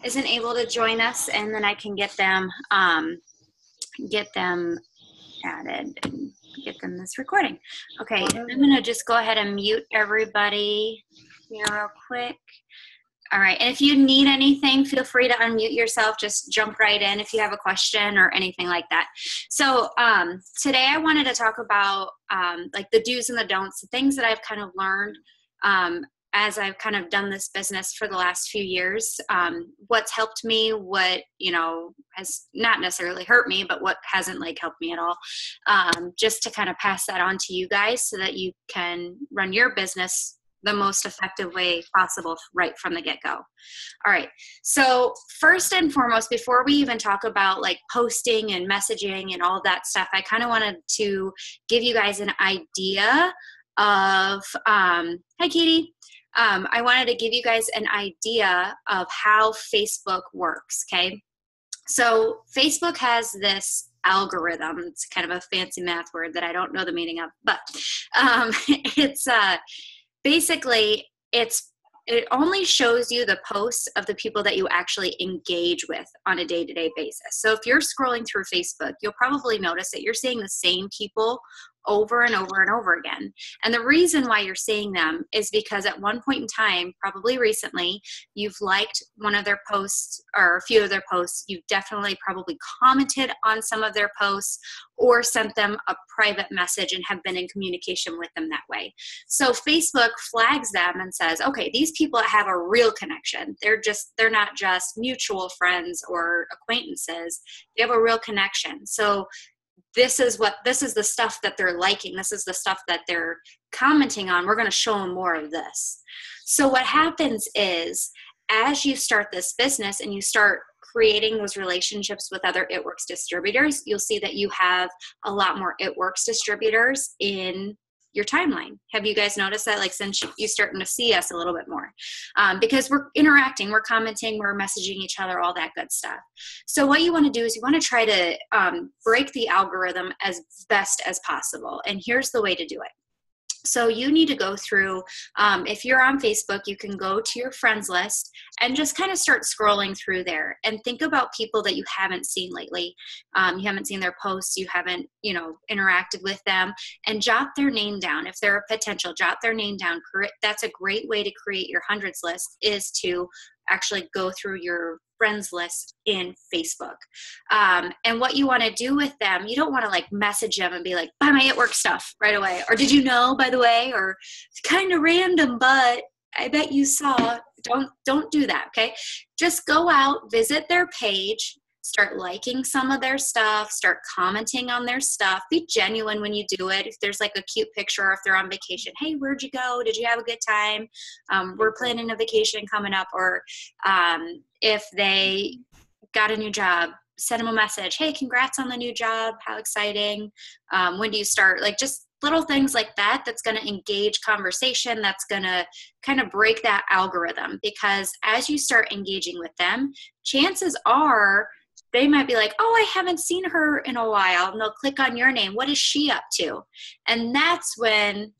isn't able to join us, and then I can get them added and get them this recording. Okay, I'm gonna just go ahead and mute everybody here real quick. All right, and if you need anything, feel free to unmute yourself. Just jump right in if you have a question or anything like that. So today I wanted to talk about like the do's and the don'ts, the things that I've kind of learned as I've kind of done this business for the last few years. What's helped me, what, has not necessarily hurt me, but what hasn't like helped me at all. Just to kind of pass that on to you guys so that you can run your business the most effective way possible right from the get-go. All right. So first and foremost, before we even talk about like posting and messaging and all of that stuff, I kind of wanted to give you guys an idea of, hi Katie. I wanted to give you guys an idea of how Facebook works. Okay. So Facebook has this algorithm. It's kind of a fancy math word that I don't know the meaning of, but it's basically, it only shows you the posts of the people that you actually engage with on a day-to-day basis. So if you're scrolling through Facebook, you'll probably notice that you're seeing the same people over and over and over again. And the reason why you're seeing them is because at one point in time, probably recently, you've liked one of their posts or a few of their posts. You've definitely probably commented on some of their posts or sent them a private message and have been in communication with them that way. So Facebook flags them and says, okay, these people have a real connection. They're not just mutual friends or acquaintances. They have a real connection. So this is the stuff that they're liking. This is the stuff that they're commenting on. We're going to show them more of this. So what happens is, as you start this business and you start creating those relationships with other It Works distributors, you'll see that you have a lot more It Works distributors in your timeline. Have you guys noticed that? Like, since you're starting to see us a little bit more, because we're interacting, we're commenting, we're messaging each other, all that good stuff. So what you want to do is you want to try to break the algorithm as best as possible. And here's the way to do it. So you need to go through, if you're on Facebook, you can go to your friends list and just kind of start scrolling through there and think about people that you haven't seen lately. You haven't seen their posts, you haven't, interacted with them, and jot their name down. If they're a potential, jot their name down. That's a great way to create your hundreds list, is to actually go through your friends list in Facebook. And what you want to do with them, you don't want to like message them and be like, buy my It Works stuff right away. Or did you know, by the way, or it's kind of random, but I bet you saw. Don't do that. Okay. Just go out, visit their page, start liking some of their stuff, start commenting on their stuff. Be genuine when you do it. If there's like a cute picture, or if they're on vacation, hey, where'd you go? Did you have a good time? We're planning a vacation coming up. Or if they got a new job, send them a message. Hey, congrats on the new job. How exciting. When do you start? Like, just little things like that, that's going to engage conversation, that's going to kind of break that algorithm. Because as you start engaging with them, chances are they might be like, oh, I haven't seen her in a while. And they'll click on your name. What is she up to? And that's when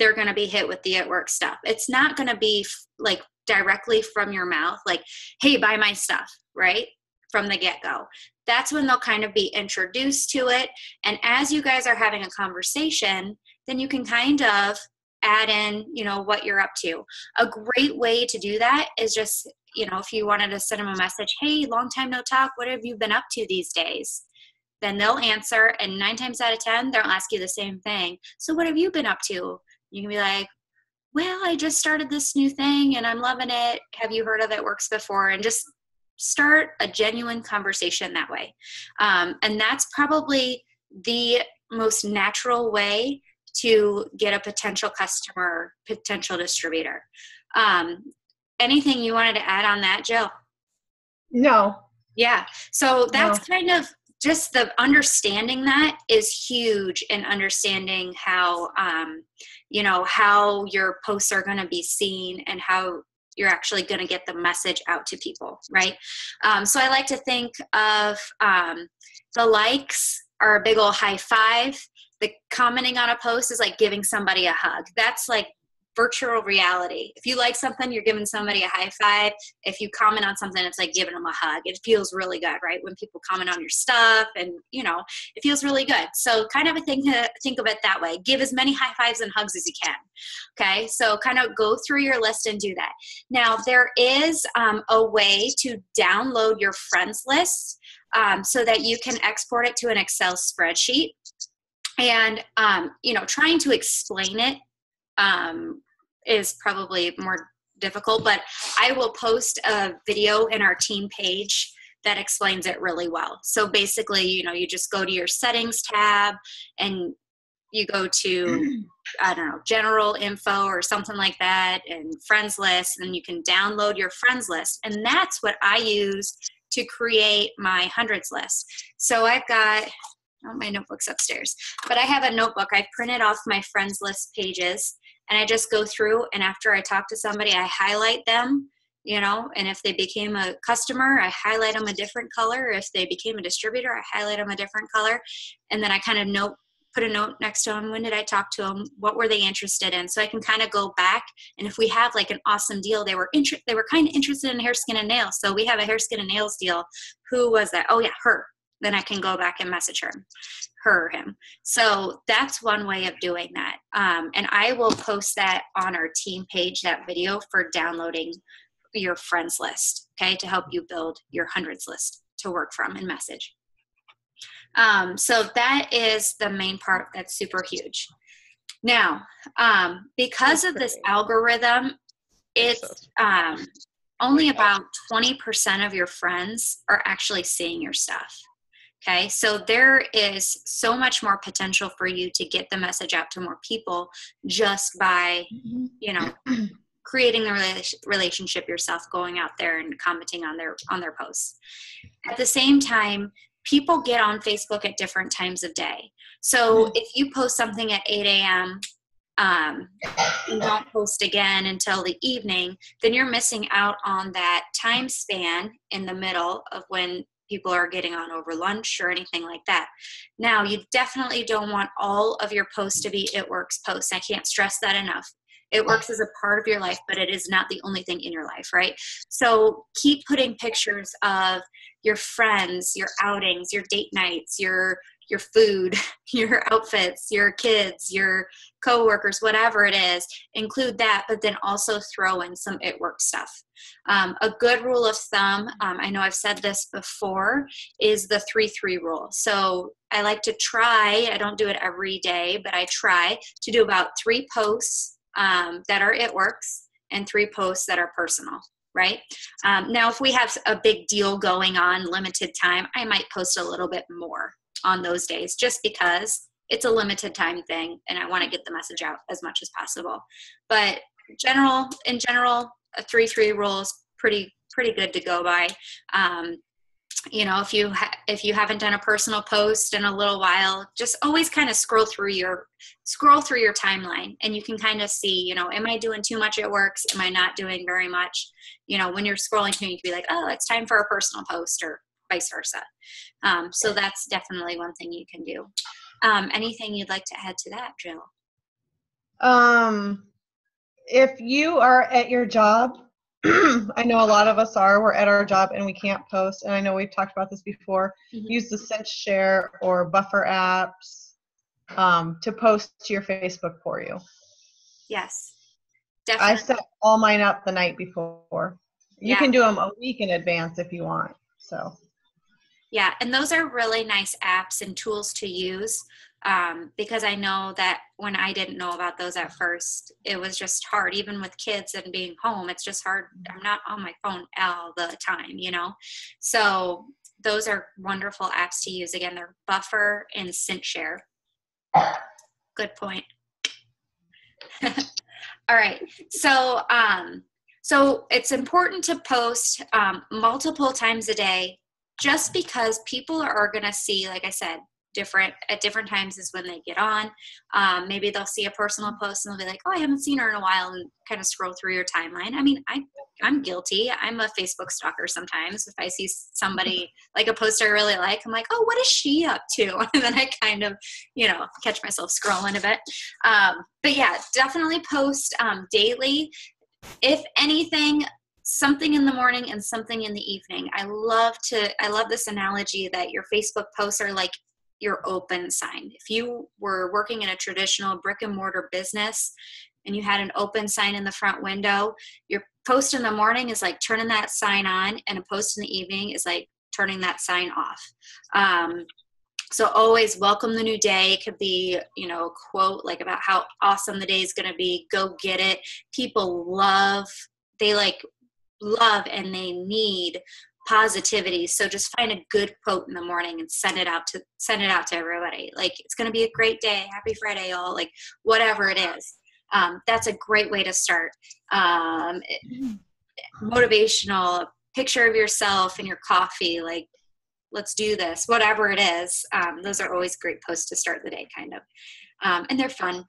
they're going to be hit with the It Works stuff. It's not going to be like directly from your mouth, like, hey, buy my stuff, right? From the get-go. That's when they'll kind of be introduced to it. And as you guys are having a conversation, then you can kind of add in, what you're up to. A great way to do that is just, if you wanted to send them a message, hey, long time no talk, what have you been up to these days? Then they'll answer, and 9 times out of 10, they'll ask you the same thing. So what have you been up to? You can be like, well, I just started this new thing and I'm loving it. Have you heard of It Works before? And just start a genuine conversation that way. And that's probably the most natural way to get a potential customer, potential distributor. Anything you wanted to add on that, Jill? No. Yeah. So that's kind of just the understanding that is huge, and understanding how, how your posts are going to be seen and how you're actually going to get the message out to people, right? So I like to think of the likes are a big old high five. The commenting on a post is like giving somebody a hug. That's like virtual reality. If you like something, you're giving somebody a high five. If you comment on something, it's like giving them a hug. It feels really good, right? When people comment on your stuff and, you know, it feels really good. So kind of a thing to think of it that way. Give as many high fives and hugs as you can. Okay. So kind of go through your list and do that. Now there is a way to download your friends list so that you can export it to an Excel spreadsheet. And, you know, trying to explain it is probably more difficult, but I will post a video in our team page that explains it really well. So basically, you know, you just go to your settings tab and you go to, I don't know, general info or something like that and friends list, and you can download your friends list. And that's what I use to create my hundreds list. So I've got, oh, my notebook's upstairs, but I have a notebook. I've printed off my friends list pages, and I just go through, and after I talk to somebody, I highlight them, you know, and if they became a customer, I highlight them a different color. If they became a distributor, I highlight them a different color. And then I kind of put a note next to them. When did I talk to them? What were they interested in? So I can kind of go back, and if we have like an awesome deal, they were kind of interested in hair, skin, and nails. So we have a hair, skin, and nails deal. Who was that? Oh yeah, her. Then I can go back and message her or him. So that's one way of doing that. And I will post that on our team page, that video for downloading your friends list, okay, to help you build your hundreds list to work from and message. So that is the main part that's super huge. Now, because of this algorithm, it's only about 20% of your friends are actually seeing your stuff. Okay, so there is so much more potential for you to get the message out to more people just by, you know, creating the relationship yourself, going out there and commenting on their posts. At the same time, people get on Facebook at different times of day. So if you post something at 8 a.m., and don't post again until the evening, then you're missing out on that time span in the middle of when people are getting on over lunch or anything like that. Now, you definitely don't want all of your posts to be It Works posts. I can't stress that enough. It Works as a part of your life, but it is not the only thing in your life, right? So keep putting pictures of your friends, your outings, your date nights, your food, your outfits, your kids, your coworkers, whatever it is, include that, but then also throw in some It Works stuff. A good rule of thumb, I know I've said this before, is the 3-3 rule. So I like to try, I don't do it every day, but I try to do about 3 posts that are It Works and 3 posts that are personal, right? Now, if we have a big deal going on, limited time, I might post a little bit more on those days just because it's a limited time thing and I want to get the message out as much as possible. But in general, a 3-3 rule is pretty good to go by. You know, if you haven't done a personal post in a little while, just always kind of scroll through your timeline, and you can kind of see, you know, am I doing too much It Works? Am I not doing very much? You know, when you're scrolling through, you can be like, oh, it's time for a personal post, or vice versa. So that's definitely one thing you can do. Anything you'd like to add to that, Jill? If you are at your job, I know a lot of us we're at our job and we can't post, and I know we've talked about this before, use the Cinch Share or Buffer apps to post to your Facebook for you. Yes, definitely. I set all mine up the night before. You can do them a week in advance if you want. So. Yeah, and those are really nice apps and tools to use because I know that when I didn't know about those at first, it was just hard. Even with kids and being home, it's just hard. I'm not on my phone all the time, you know. So those are wonderful apps to use. Again, they're Buffer and Cinch Share. Good point. All right. So it's important to post multiple times a day, just because people are going to see, like I said, at different times is when they get on. Maybe they'll see a personal post and they'll be like, oh, I haven't seen her in a while, and kind of scroll through your timeline. I mean, I'm guilty. I'm a Facebook stalker sometimes. If I see somebody like a post I really like, I'm like, oh, what is she up to? And then I kind of, catch myself scrolling a bit. But yeah, definitely post daily. If anything, something in the morning and something in the evening. I love this analogy that your Facebook posts are like your open sign. If you were working in a traditional brick and mortar business and you had an open sign in the front window, your post in the morning is like turning that sign on, and a post in the evening is like turning that sign off. So always welcome the new day. It could be, a quote like about how awesome the day is going to be. Go get it. People love and they need positivity. So just find a good quote in the morning and send it out to everybody. Like, it's going to be a great day. Happy Friday, y'all. Like, whatever it is. That's a great way to start. Motivational, picture of yourself and your coffee, like, let's do this, whatever it is. Those are always great posts to start the day, kind of. And they're fun.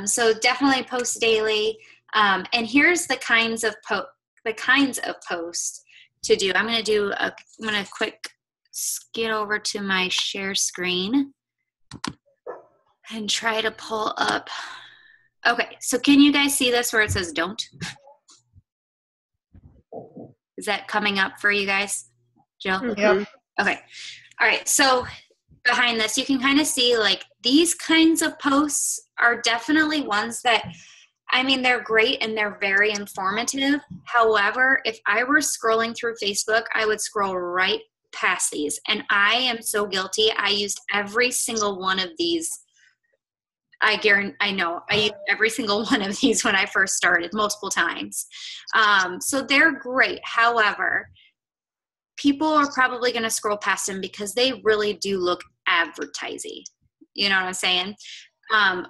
So definitely post daily. And here's the kinds of posts to do. I'm going to quick get over to my share screen and try to pull up. Okay, so can you guys see this where it says don't? Is that coming up for you guys, Jill? Yep. Okay. All right. So behind this, you can kind of see like these kinds of posts are definitely ones that, I mean, they're great and they're very informative. However, if I were scrolling through Facebook, I would scroll right past these. And I am so guilty. I used every single one of these. I used every single one of these when I first started multiple times. So they're great. However, people are probably going to scroll past them because they really do look advertising. You know what I'm saying? On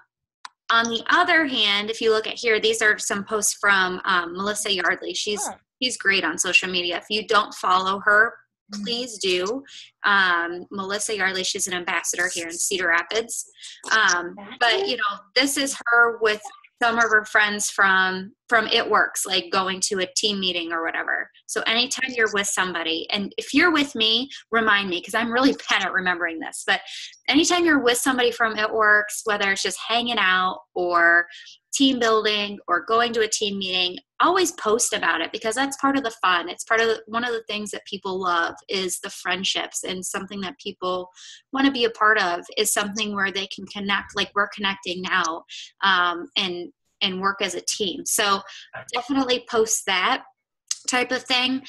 the other hand, if you look at here, these are some posts from Melissa Yardley. She's great on social media. If you don't follow her, please do. Melissa Yardley, she's an ambassador here in Cedar Rapids. But this is her with some of her friends from It Works, like going to a team meeting or whatever. So anytime you're with somebody, and if you're with me, remind me, because I'm really bad at remembering this, but anytime you're with somebody from It Works, whether it's just hanging out or team building or going to a team meeting, always post about it, because that's part of the fun. It's part of one of the things that people love is the friendships, and something that people want to be a part of is something where they can connect like we're connecting now, and work as a team. So definitely post that type of thing.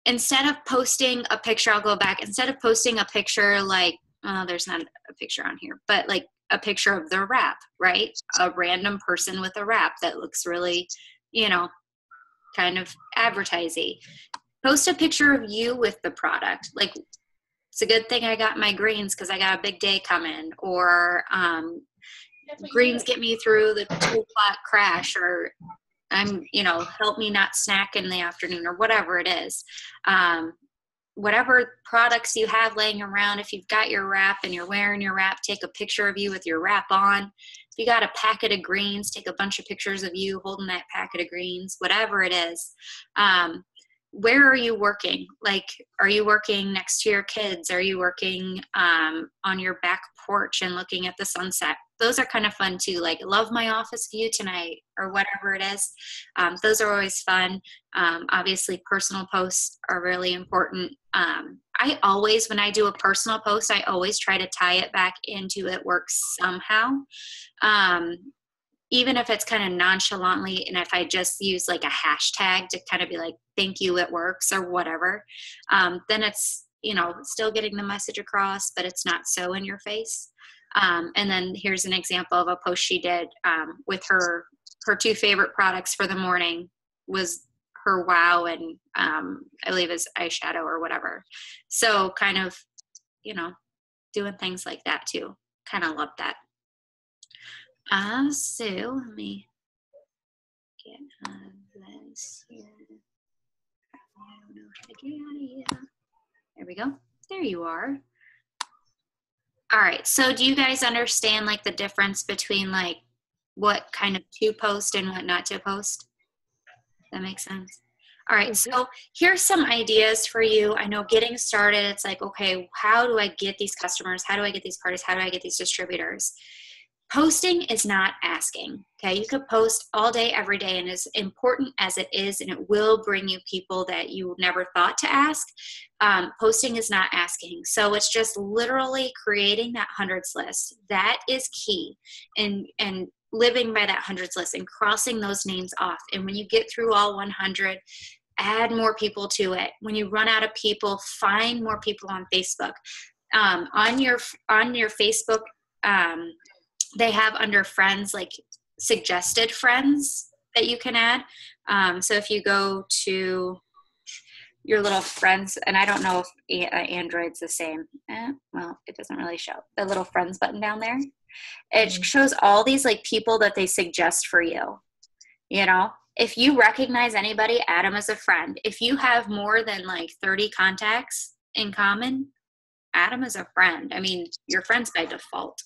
Instead of posting a picture, I'll go back, instead of posting a picture like, there's not a picture on here, but like a picture of their wrap, right? A random person with a wrap that looks really, kind of advertising. Post a picture of you with the product. Like, it's a good thing I got my greens because I got a big day coming, or greens get me through the 2 o'clock crash, or help me not snack in the afternoon, or whatever it is. Whatever products you have laying around, if you've got your wrap and you're wearing your wrap, take a picture of you with your wrap on. If you got a packet of greens, take a bunch of pictures of you holding that packet of greens, whatever it is. Where are you working? Like, are you working next to your kids? Are you working on your back porch and looking at the sunset? Those are kind of fun too. Like, love my office view tonight, or whatever it is. Those are always fun. Obviously, personal posts are really important. I always, when I do a personal post, I always try to tie it back into It Works somehow. Even if it's kind of nonchalantly, and if I just use like a hashtag to kind of be like, thank you, It Works, or whatever, then it's, still getting the message across, but it's not so in your face. And then here's an example of a post she did with her 2 favorite products for the morning was her Wow and I believe is eyeshadow or whatever. So kind of, doing things like that too. Kind of love that. So let me get out of this here. I don't know how to get out of here. There we go. There you are. All right. So do you guys understand like the difference between like what kind of to post and what not to post? That makes sense. All right. So here's some ideas for you. I know getting started, it's like, okay, how do I get these customers? How do I get these parties? How do I get these distributors? Posting is not asking. Okay. You could post all day, every day. And as important as it is, and it will bring you people that you never thought to ask, posting is not asking. So it's just literally creating that hundreds list. That is key. And living by that hundreds list and crossing those names off. And when you get through all 100, add more people to it. When you run out of people, find more people on Facebook. On your Facebook, they have under friends, like suggested friends that you can add. So if you go to your little friends, and I don't know if Android's the same. Well, it doesn't really show. The little friends button down there. It shows all these like people that they suggest for you. You know, if you recognize anybody, add them as a friend. If you have more than like 30 contacts in common, add them as a friend. I mean, you're friends by default.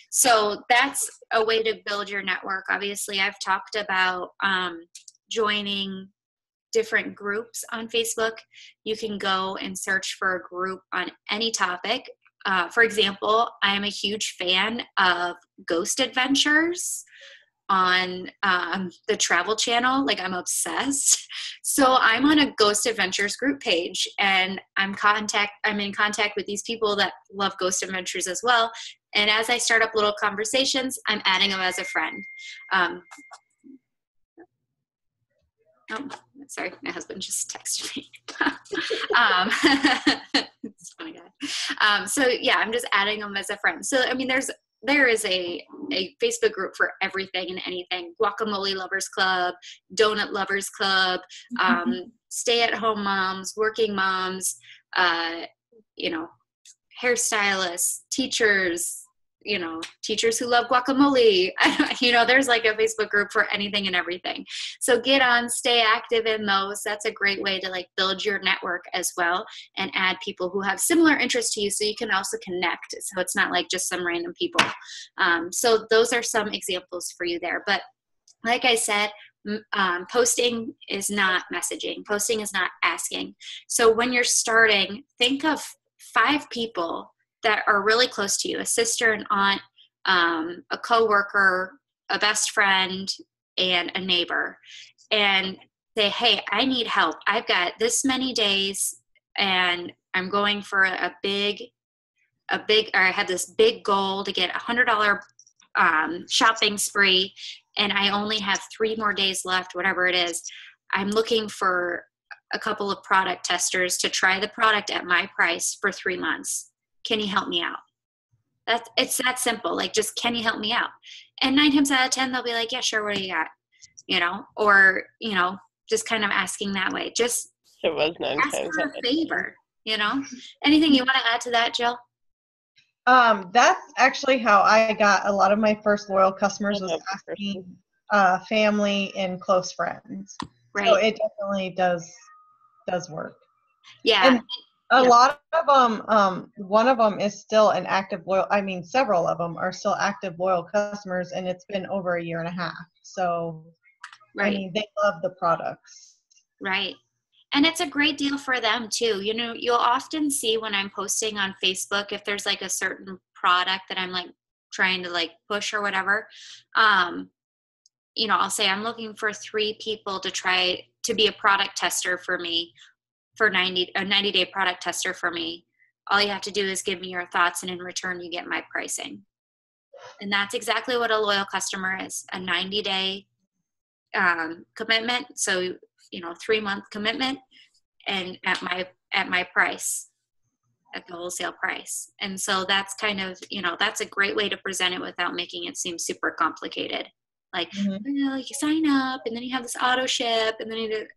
So that's a way to build your network. Obviously, I've talked about joining different groups on Facebook. You can go and search for a group on any topic. For example, I am a huge fan of Ghost Adventures on the Travel Channel. Like, I'm obsessed. So I'm on a Ghost Adventures group page, and I'm in contact with these people that love Ghost Adventures as well. And as I start up little conversations, I'm adding them as a friend. Oh, sorry, my husband just texted me. It's a funny guy. So yeah, I'm just adding them as a friend. So, I mean, there is a Facebook group for everything and anything. Guacamole Lovers Club, Donut Lovers Club, stay-at-home moms, working moms, hairstylists, teachers, teachers who love guacamole. There's like a Facebook group for anything and everything. So get on, stay active in those. That's a great way to like build your network as well and add people who have similar interests to you so you can also connect. So it's not like just some random people. So those are some examples for you there. But like I said, posting is not messaging. Posting is not asking. So when you're starting, think of 5 people that are really close to you, a sister, an aunt, a coworker, a best friend, and a neighbor, and say, hey, I need help. I've got this many days and I'm going for I had this big goal to get $100 shopping spree, and I only have 3 more days left, whatever it is. I'm looking for a couple of product testers to try the product at my price for 3 months. Can you help me out? It's that simple. Like, just, can you help me out? And 9 times out of 10, they'll be like, yeah, sure. What do you got? Or, just kind of asking that way. Just it was 9 ask times for a favor, Anything you want to add to that, Jill? That's actually how I got a lot of my first loyal customers, was asking family and close friends. Right. So it definitely does work. Yeah. And a lot of them, one of them is still an active loyal. I mean, several of them are still active loyal customers, and it's been over 1.5 years. So, right. I mean, they love the products. Right. And it's a great deal for them too. You'll often see when I'm posting on Facebook, if there's like a certain product that I'm like trying to like push or whatever, I'll say I'm looking for 3 people to try to be a product tester for me, for a 90-day product tester for me. All you have to do is give me your thoughts, and in return you get my pricing. And that's exactly what a loyal customer is, a 90-day commitment. So 3-month commitment, and at my price, at the wholesale price. And so that's kind of, that's a great way to present it without making it seem super complicated. Like, you sign up, and then you have this auto ship, and then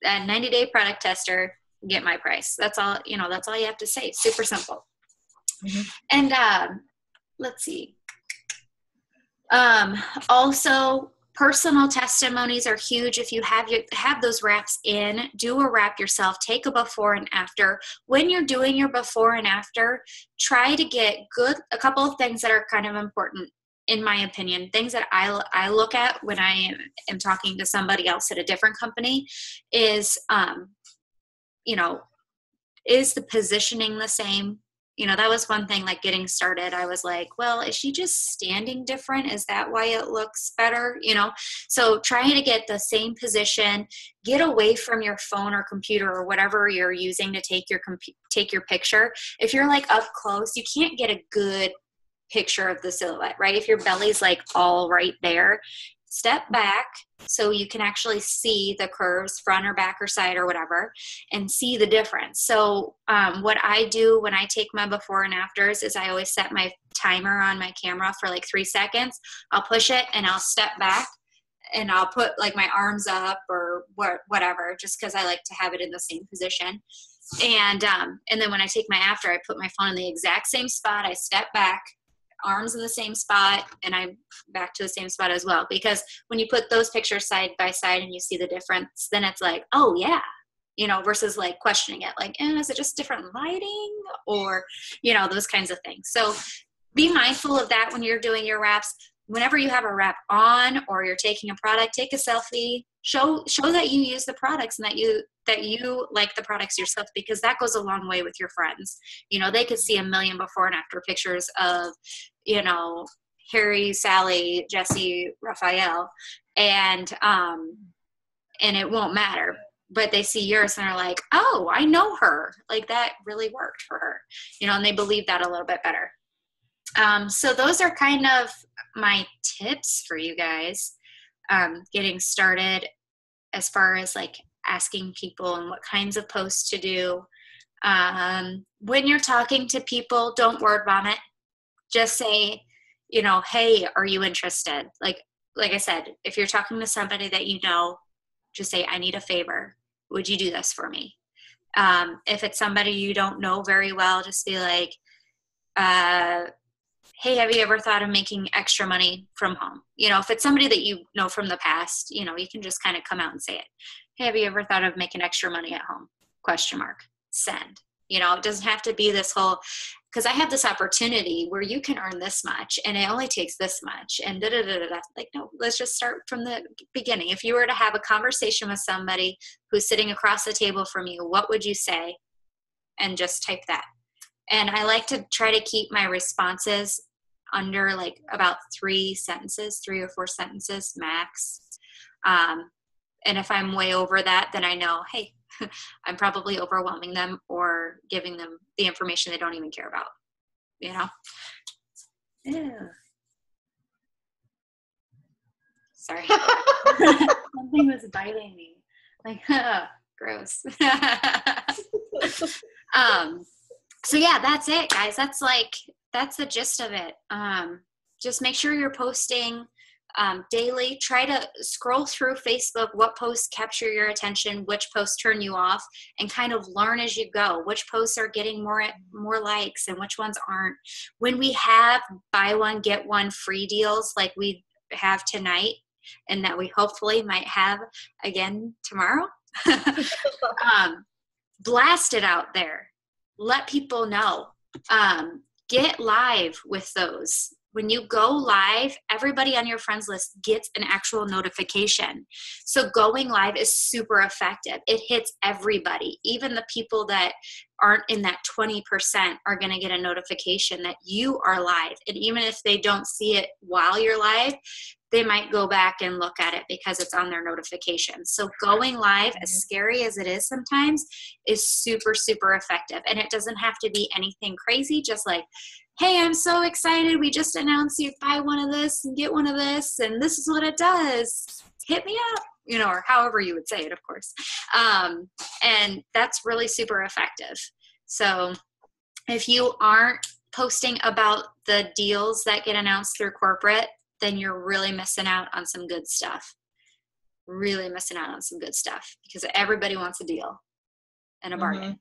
a 90-day product tester, get my price. That's all, that's all you have to say. Super simple. And let's see. Also, Personal testimonies are huge. If you have those wraps in, do a wrap yourself. Take a before and after. When you're doing your before and after, try to get a couple of things that are kind of important, in my opinion, things that I look at when I am talking to somebody else at a different company is, is the positioning the same? That was one thing, like getting started. I was like, well, is she just standing different? Is that why it looks better? So trying to get the same position, get away from your phone or computer or whatever you're using to take your picture. If you're like up close, you can't get a good picture of the silhouette, right? If your belly's like all right there, step back so you can actually see the curves, front or back or side or whatever, and see the difference. So what I do when I take my before and afters is I always set my timer on my camera for like 3 seconds. I'll push it and I'll step back and I'll put like my arms up or whatever, just because I like to have it in the same position. And then when I take my after, I put my phone in the exact same spot. I step back, arms in the same spot, and I'm back to the same spot as well. Because when you put those pictures side by side and you see the difference, then it's like, oh yeah, versus like questioning it, like, is it just different lighting, or those kinds of things. So be mindful of that when you're doing your wraps. Whenever you have a wrap on or you're taking a product, take a selfie, show that you use the products and that you like the products yourself, because that goes a long way with your friends. They could see a million before and after pictures of, Harry, Sally, Jesse, Raphael, and it won't matter. But they see yours and are like, oh, I know her. Like, that really worked for her, and they believe that a little bit better. So those are kind of my tips for you guys, getting started as far as like asking people and what kinds of posts to do. When you're talking to people, don't word vomit. Just say, hey, are you interested? Like I said, if you're talking to somebody that just say, I need a favor. Would you do this for me? If it's somebody you don't know very well, just be like, hey, have you ever thought of making extra money from home? If it's somebody that you know from the past, you can just kind of come out and say it. Hey, have you ever thought of making extra money at home? ? Send. It doesn't have to be this whole, because I have this opportunity where you can earn this much and it only takes this much and da-da-da-da-da. Like, no, let's just start from the beginning. If you were to have a conversation with somebody who's sitting across the table from you, what would you say? And just type that. And I like to try to keep my responses under like about 3 or 4 sentences max. And if I'm way over that, then I know, hey, I'm probably overwhelming them or giving them the information they don't even care about, Ew. Sorry. Something was biting me. Like, gross. So yeah, that's it, guys. That's the gist of it. Just make sure you're posting daily. Try to scroll through Facebook, what posts capture your attention, which posts turn you off, and kind of learn as you go, which posts are getting more likes and which ones aren't. When we have buy one, get one free deals like we have tonight, and that we hopefully might have again tomorrow, blast it out there. Let people know. Get live with those. When you go live, everybody on your friends list gets an actual notification. So going live is super effective. It hits everybody. Even the people that aren't in that 20% are going to get a notification that you are live. And even if they don't see it while you're live, they might go back and look at it because it's on their notifications. So going live, as scary as it is sometimes, is super, super effective. And it doesn't have to be anything crazy, just like, hey, I'm so excited. We just announced you buy one of this and get one of this, and this is what it does. Hit me up, or however you would say it, of course. And that's really super effective. So if you aren't posting about the deals that get announced through corporate, then you're really missing out on some good stuff. Really missing out on some good stuff because everybody wants a deal and a bargain. Mm-hmm.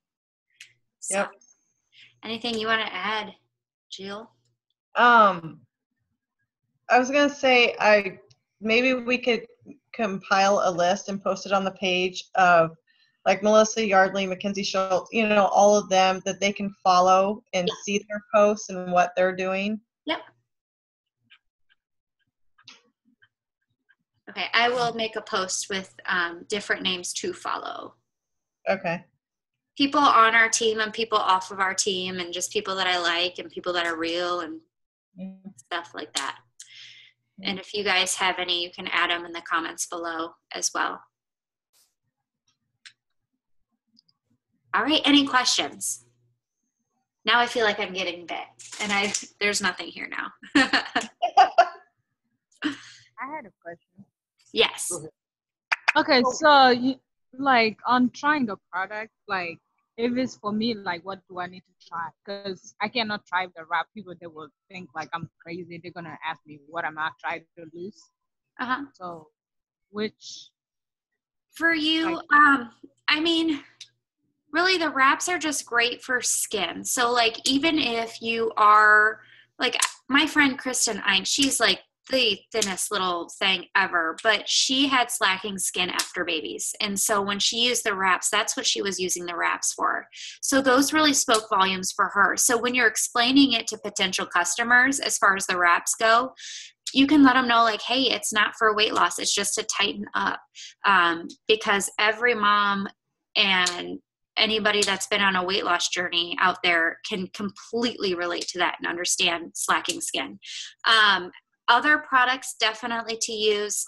So, yep. Anything you want to add, Jill? I was going to say, maybe we could compile a list and post it on the page of like Melissa Yardley, Mackenzie Schultz, all of them that they can follow and Yeah. see their posts and what they're doing. Yep. Okay, I will make a post with different names to follow. Okay. People on our team and people off of our team, and just people that I like and people that are real and stuff like that. And if you guys have any, you can add them in the comments below as well. All right, any questions? Now I feel like I'm getting bit, and there's nothing here now. I had a question. Yes. Okay, so like on trying the product, like if it's for me, like what do I need to try? Because I cannot try the wrap. People, they will think like I'm crazy. They're gonna ask me what am I trying to lose. So which for you, I mean, really the wraps are just great for skin. So like even if you are like my friend Kristen Ein, she's like the thinnest little thing ever, but she had slacking skin after babies. And so when she used the wraps, that's what she was using the wraps for. So those really spoke volumes for her. So when you're explaining it to potential customers, as far as the wraps go, you can let them know like, hey, it's not for weight loss. It's just to tighten up. Because every mom and anybody that's been on a weight loss journey out there can completely relate to that and understand slacking skin. Other products definitely to use.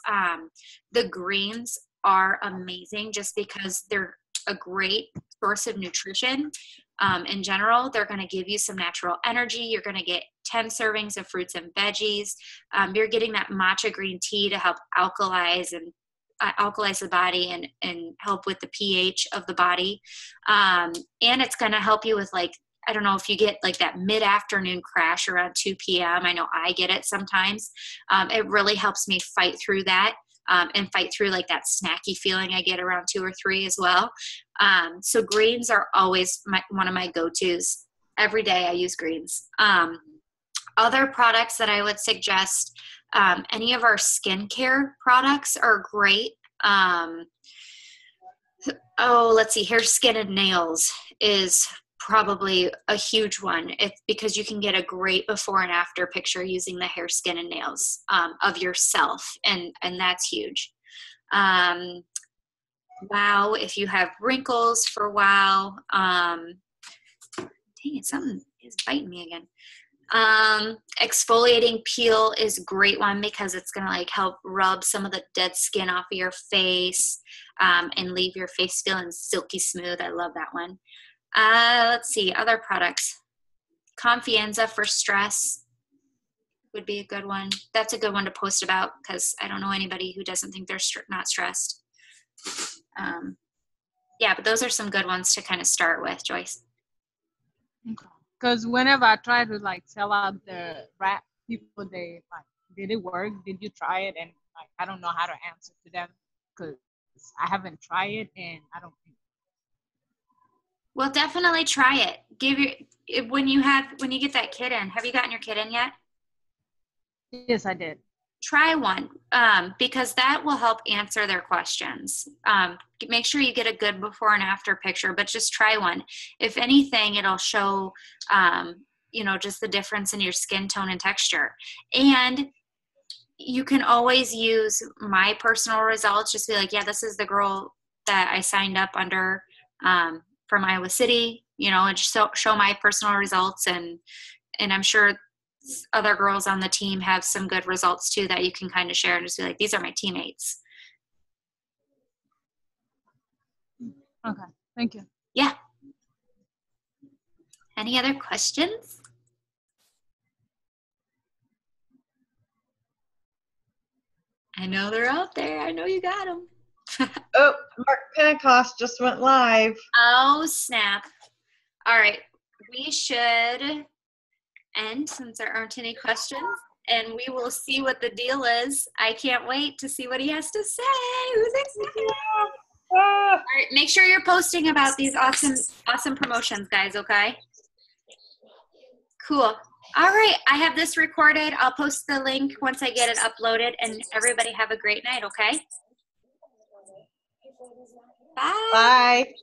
The greens are amazing just because they're a great source of nutrition. In general, they're going to give you some natural energy. You're going to get 10 servings of fruits and veggies. You're getting that matcha green tea to help alkalize the body and help with the pH of the body. And it's going to help you with like, I don't know if you get like that mid-afternoon crash around 2 p.m. I know I get it sometimes. It really helps me fight through that and fight through like that snacky feeling I get around 2 or 3 as well. So greens are always one of my go-tos. Every day I use greens. Other products that I would suggest, any of our skincare products are great. Let's see, hair, skin, and nails is probably a huge one. It's because you can get a great before and after picture using the hair, skin, and nails of yourself, and that's huge. Wow, if you have wrinkles for wow. Dang it, something is biting me again. Exfoliating peel is a great one because it's going to like help rub some of the dead skin off of your face and leave your face feeling silky smooth. I love that one. Let's see, other products. Confianza for stress would be a good one. That's a good one to post about because I don't know anybody who doesn't think they're not stressed. Yeah, but those are some good ones to kind of start with, Joyce. Okay. Because whenever I try to like sell out the wrap, people, they like, did it work? Did you try it? And like, I don't know how to answer to them because I haven't tried it and I don't think. Well, definitely try it. When you get that kit in, have you gotten your kit in yet? Yes, I did. Try one because that will help answer their questions. Make sure you get a good before and after picture, but just try one. If anything, it'll show, just the difference in your skin tone and texture. And you can always use my personal results. Just be like, yeah, this is the girl that I signed up under from Iowa City, and show my personal results. And I'm sure other girls on the team have some good results too that you can kind of share and just be like, these are my teammates. Okay, thank you. Yeah. Any other questions? I know they're out there. I know you got them. Oh, Mark Pentecost just went live. Oh, snap. All right. We should end since there aren't any questions, and we will see what the deal is. I can't wait to see what he has to say. Who's excited? All right. Make sure you're posting about these awesome promotions, guys, okay? Cool. All right, I have this recorded. I'll post the link once I get it uploaded, and everybody have a great night, okay? Bye. Bye.